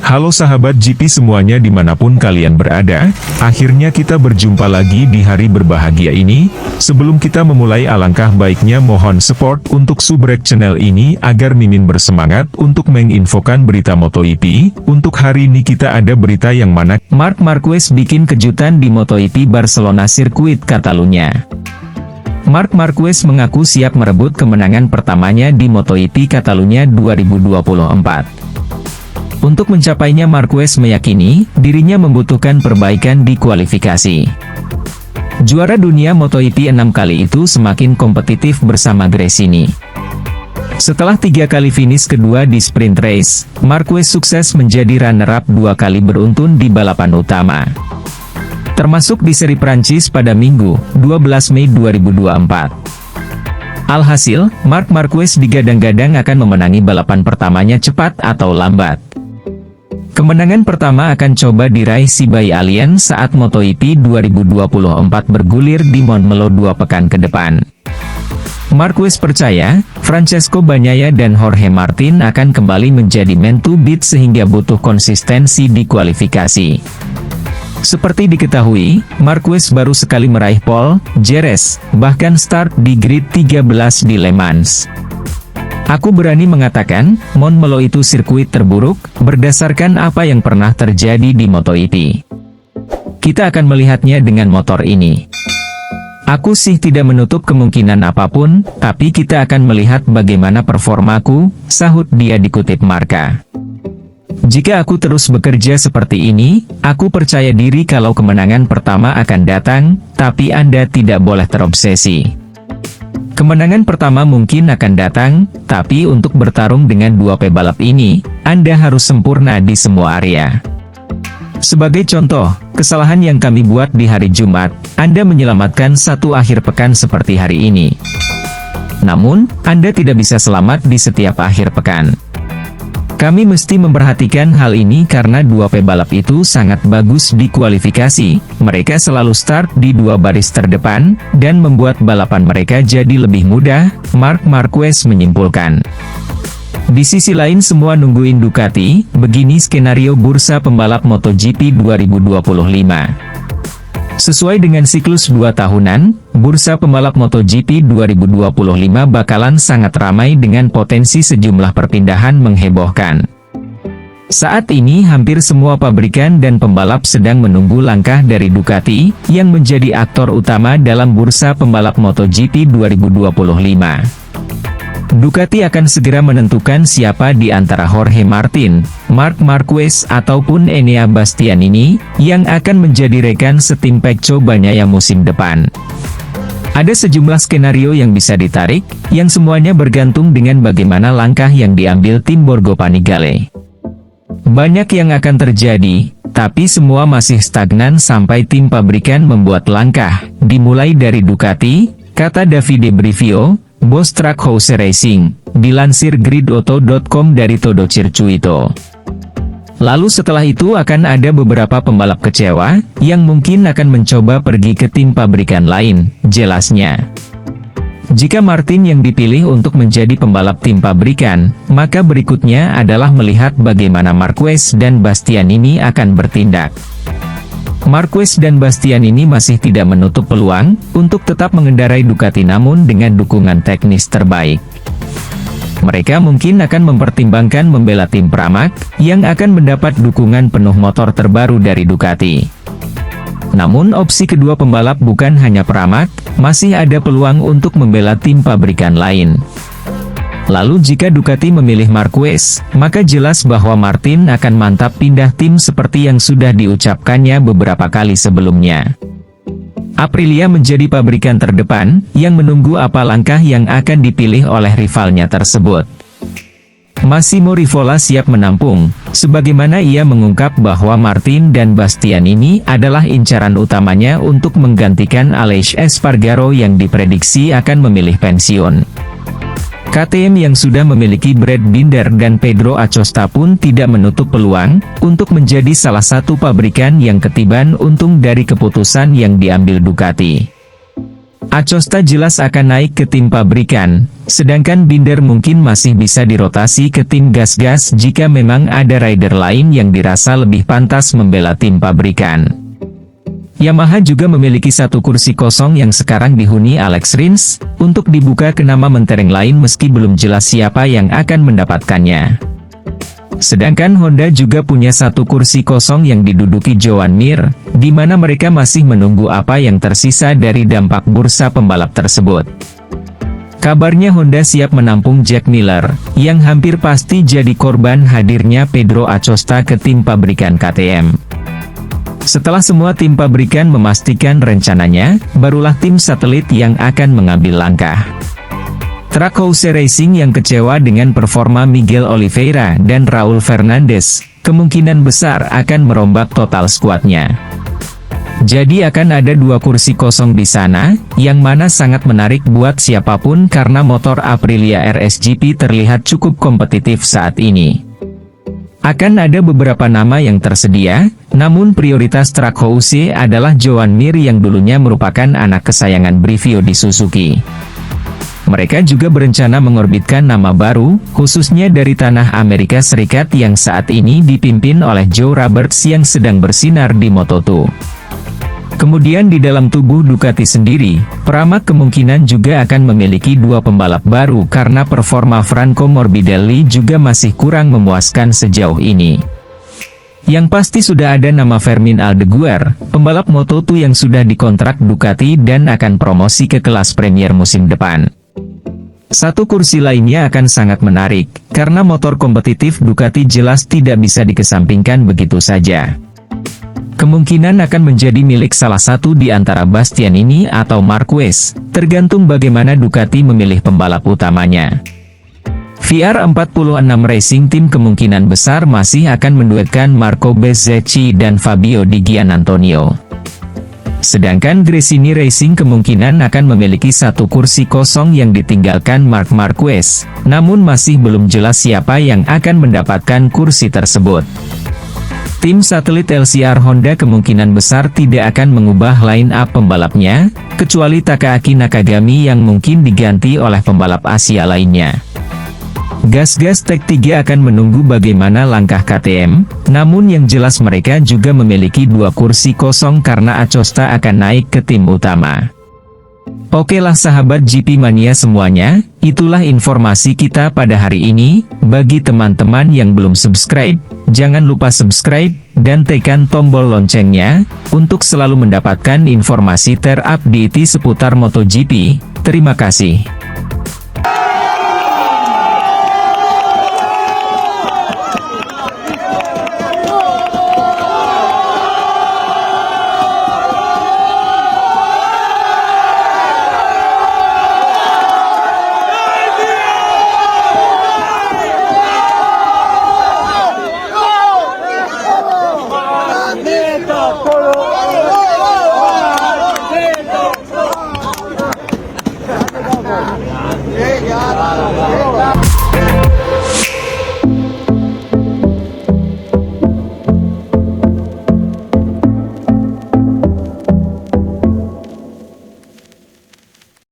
Halo sahabat GP semuanya dimanapun kalian berada, akhirnya kita berjumpa lagi di hari berbahagia ini. Sebelum kita memulai alangkah baiknya mohon support untuk subrek channel ini agar Mimin bersemangat untuk menginfokan berita MotoGP. Untuk hari ini kita ada berita yang mana Marc Marquez bikin kejutan di MotoGP Barcelona sirkuit Catalunya. Marc Marquez mengaku siap merebut kemenangan pertamanya di MotoGP Catalunya 2024. Untuk mencapainya Marquez meyakini, dirinya membutuhkan perbaikan di kualifikasi. Juara dunia MotoGP 6 kali itu semakin kompetitif bersama Gresini. Setelah 3 kali finish kedua di sprint race, Marquez sukses menjadi runner-up 2 kali beruntun di balapan utama. Termasuk di seri Prancis pada Minggu, 12 Mei 2024. Alhasil, Marc Marquez digadang-gadang akan memenangi balapan pertamanya cepat atau lambat. Kemenangan pertama akan coba diraih si bayi alien saat MotoGP 2024 bergulir di Montmeló 2 pekan ke depan. Marquez percaya, Francesco Bagnaia dan Jorge Martin akan kembali menjadi man to beat sehingga butuh konsistensi di kualifikasi. Seperti diketahui, Marquez baru sekali meraih pole, Jerez, bahkan start di grid 13 di Le Mans. Aku berani mengatakan, Montmeló itu sirkuit terburuk, berdasarkan apa yang pernah terjadi di MotoGP. Kita akan melihatnya dengan motor ini. Aku sih tidak menutup kemungkinan apapun, tapi kita akan melihat bagaimana performaku, sahut dia dikutip Marca. Jika aku terus bekerja seperti ini, aku percaya diri kalau kemenangan pertama akan datang, tapi Anda tidak boleh terobsesi. Kemenangan pertama mungkin akan datang, tapi untuk bertarung dengan 2 pebalap ini, Anda harus sempurna di semua area. Sebagai contoh, kesalahan yang kami buat di hari Jumat, Anda menyelamatkan satu akhir pekan seperti hari ini. Namun, Anda tidak bisa selamat di setiap akhir pekan. Kami mesti memperhatikan hal ini karena 2 pebalap itu sangat bagus di kualifikasi, mereka selalu start di 2 baris terdepan, dan membuat balapan mereka jadi lebih mudah, Marc Marquez menyimpulkan. Di sisi lain semua nungguin Ducati, begini skenario bursa pembalap MotoGP 2025. Sesuai dengan siklus 2 tahunan, bursa pembalap MotoGP 2025 bakalan sangat ramai dengan potensi sejumlah perpindahan menghebohkan. Saat ini hampir semua pabrikan dan pembalap sedang menunggu langkah dari Ducati, yang menjadi aktor utama dalam bursa pembalap MotoGP 2025. Ducati akan segera menentukan siapa di antara Jorge Martin, Marc Marquez ataupun Enea Bastianini, yang akan menjadi rekan setim Pecco Bagnaia musim depan. Ada sejumlah skenario yang bisa ditarik, yang semuanya bergantung dengan bagaimana langkah yang diambil tim Borgo Panigale. Banyak yang akan terjadi, tapi semua masih stagnan sampai tim pabrikan membuat langkah, dimulai dari Ducati, kata Davide Brivio, bos Trackhouse Racing, dilansir gridauto.com dari Todo Circuito. Lalu setelah itu akan ada beberapa pembalap kecewa, yang mungkin akan mencoba pergi ke tim pabrikan lain, jelasnya. Jika Martin yang dipilih untuk menjadi pembalap tim pabrikan, maka berikutnya adalah melihat bagaimana Marquez dan Bastianini akan bertindak. Marquez dan Bastianini masih tidak menutup peluang untuk tetap mengendarai Ducati namun dengan dukungan teknis terbaik. Mereka mungkin akan mempertimbangkan membela tim Pramac, yang akan mendapat dukungan penuh motor terbaru dari Ducati. Namun opsi kedua pembalap bukan hanya Pramac, masih ada peluang untuk membela tim pabrikan lain. Lalu jika Ducati memilih Marquez, maka jelas bahwa Martin akan mantap pindah tim seperti yang sudah diucapkannya beberapa kali sebelumnya. Aprilia menjadi pabrikan terdepan, yang menunggu apa langkah yang akan dipilih oleh rivalnya tersebut. Massimo Rivola siap menampung, sebagaimana ia mengungkap bahwa Martin dan Bastianini adalah incaran utamanya untuk menggantikan Aleix Espargaro yang diprediksi akan memilih pensiun. KTM yang sudah memiliki Brad Binder dan Pedro Acosta pun tidak menutup peluang untuk menjadi salah satu pabrikan yang ketiban untung dari keputusan yang diambil Ducati. Acosta jelas akan naik ke tim pabrikan, sedangkan Binder mungkin masih bisa dirotasi ke tim gas-gas jika memang ada rider lain yang dirasa lebih pantas membela tim pabrikan. Yamaha juga memiliki satu kursi kosong yang sekarang dihuni Alex Rins, untuk dibuka ke nama mentereng lain meski belum jelas siapa yang akan mendapatkannya. Sedangkan Honda juga punya satu kursi kosong yang diduduki Joan Mir, di mana mereka masih menunggu apa yang tersisa dari dampak bursa pembalap tersebut. Kabarnya Honda siap menampung Jack Miller, yang hampir pasti jadi korban hadirnya Pedro Acosta ke tim pabrikan KTM. Setelah semua tim pabrikan memastikan rencananya, barulah tim satelit yang akan mengambil langkah. Trackhouse Racing yang kecewa dengan performa Miguel Oliveira dan Raul Fernandez, kemungkinan besar akan merombak total skuadnya. Jadi akan ada 2 kursi kosong di sana, yang mana sangat menarik buat siapapun karena motor Aprilia RS GP terlihat cukup kompetitif saat ini. Akan ada beberapa nama yang tersedia, namun prioritas Trackhouse adalah Joan Mir yang dulunya merupakan anak kesayangan Brivio di Suzuki. Mereka juga berencana mengorbitkan nama baru, khususnya dari tanah Amerika Serikat yang saat ini dipimpin oleh Joe Roberts yang sedang bersinar di Moto2. Kemudian di dalam tubuh Ducati sendiri, Pramac kemungkinan juga akan memiliki 2 pembalap baru karena performa Franco Morbidelli juga masih kurang memuaskan sejauh ini. Yang pasti sudah ada nama Fermin Aldeguer, pembalap Moto2 yang sudah dikontrak Ducati dan akan promosi ke kelas Premier musim depan. Satu kursi lainnya akan sangat menarik, karena motor kompetitif Ducati jelas tidak bisa dikesampingkan begitu saja. Kemungkinan akan menjadi milik salah satu di antara Bastianini atau Marquez, tergantung bagaimana Ducati memilih pembalap utamanya. VR46 Racing Team kemungkinan besar masih akan menduetkan Marco Bezzecchi dan Fabio Di Giannantonio. Sedangkan Gresini Racing kemungkinan akan memiliki satu kursi kosong yang ditinggalkan Marc Marquez, namun masih belum jelas siapa yang akan mendapatkan kursi tersebut. Tim satelit LCR Honda kemungkinan besar tidak akan mengubah line-up pembalapnya, kecuali Takaaki Nakagami yang mungkin diganti oleh pembalap Asia lainnya. Gas-gas Tech 3 akan menunggu bagaimana langkah KTM, namun yang jelas mereka juga memiliki 2 kursi kosong karena Acosta akan naik ke tim utama. Oke lah sahabat GP Mania semuanya, itulah informasi kita pada hari ini. Bagi teman-teman yang belum subscribe, jangan lupa subscribe, dan tekan tombol loncengnya, untuk selalu mendapatkan informasi terupdate seputar MotoGP. Terima kasih.